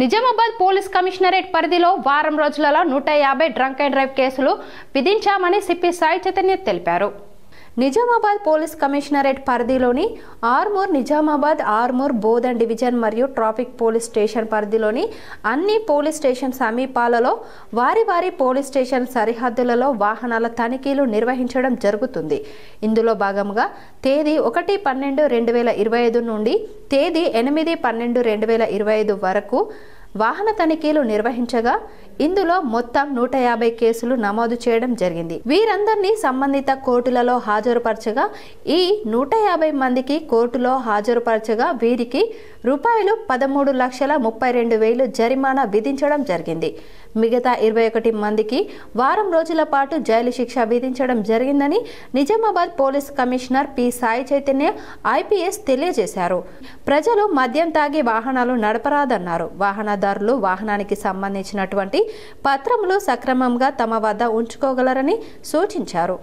Nizamabad police commissionerate పరిధిలో వారం రోజులలో 150 డ్రంక్ అండ్ డ్రైవ్ కేసులు విధించామని సిపి సాయి చైతన్య తెలిపారు. నిజామాబాద్ పోలీస్ కమిషనరేట్ పరిధిలోని ఆర్మూర్, నిజామాబాద్, ఆర్మూర్, బోధన్ డివిజన్ మరియు ట్రాఫిక్ పోలీస్ స్టేషన్ పరిధిలోని అన్ని పోలీస్ స్టేషన్ సమీపాలలో వారి పోలీస్ స్టేషన్ సరిహద్దులలో వాహనాల తనిఖీలు నిర్వహించడం జరుగుతుంది. ఇందులో భాగంగా తేదీ 1/12/2025 నుండి తేదీ 8/12/2025 వరకు వాహన తనిఖీలు నిర్వహించగా ఇందులో మొత్తం 150 కేసులు నమోదు చేయడం జరిగింది. వీరందరినీ సంబంధిత కోర్టులలో హాజరుపరచగా ఈ 150 మందికి కోర్టులో హాజరుపరచగా వీరికి రూపాయలు 13,32,000 జరిమానా విధించడం జరిగింది. మిగతా 21 మందికి వారం రోజుల పాటు జైలు శిక్ష విధించడం జరిగిందని Nizamabad police commissioner P Sai Chaitanya IPS తెలియజేశారు. ప్రజలు మద్యం తాగి వాహనాలు నడపరాదన్నారు. వాహనదారులు వాహనానికి సంబంధించినటువంటి పత్రములు సక్రమంగా తమ వద్ద ఉంచుకోగలరని సూచించారు.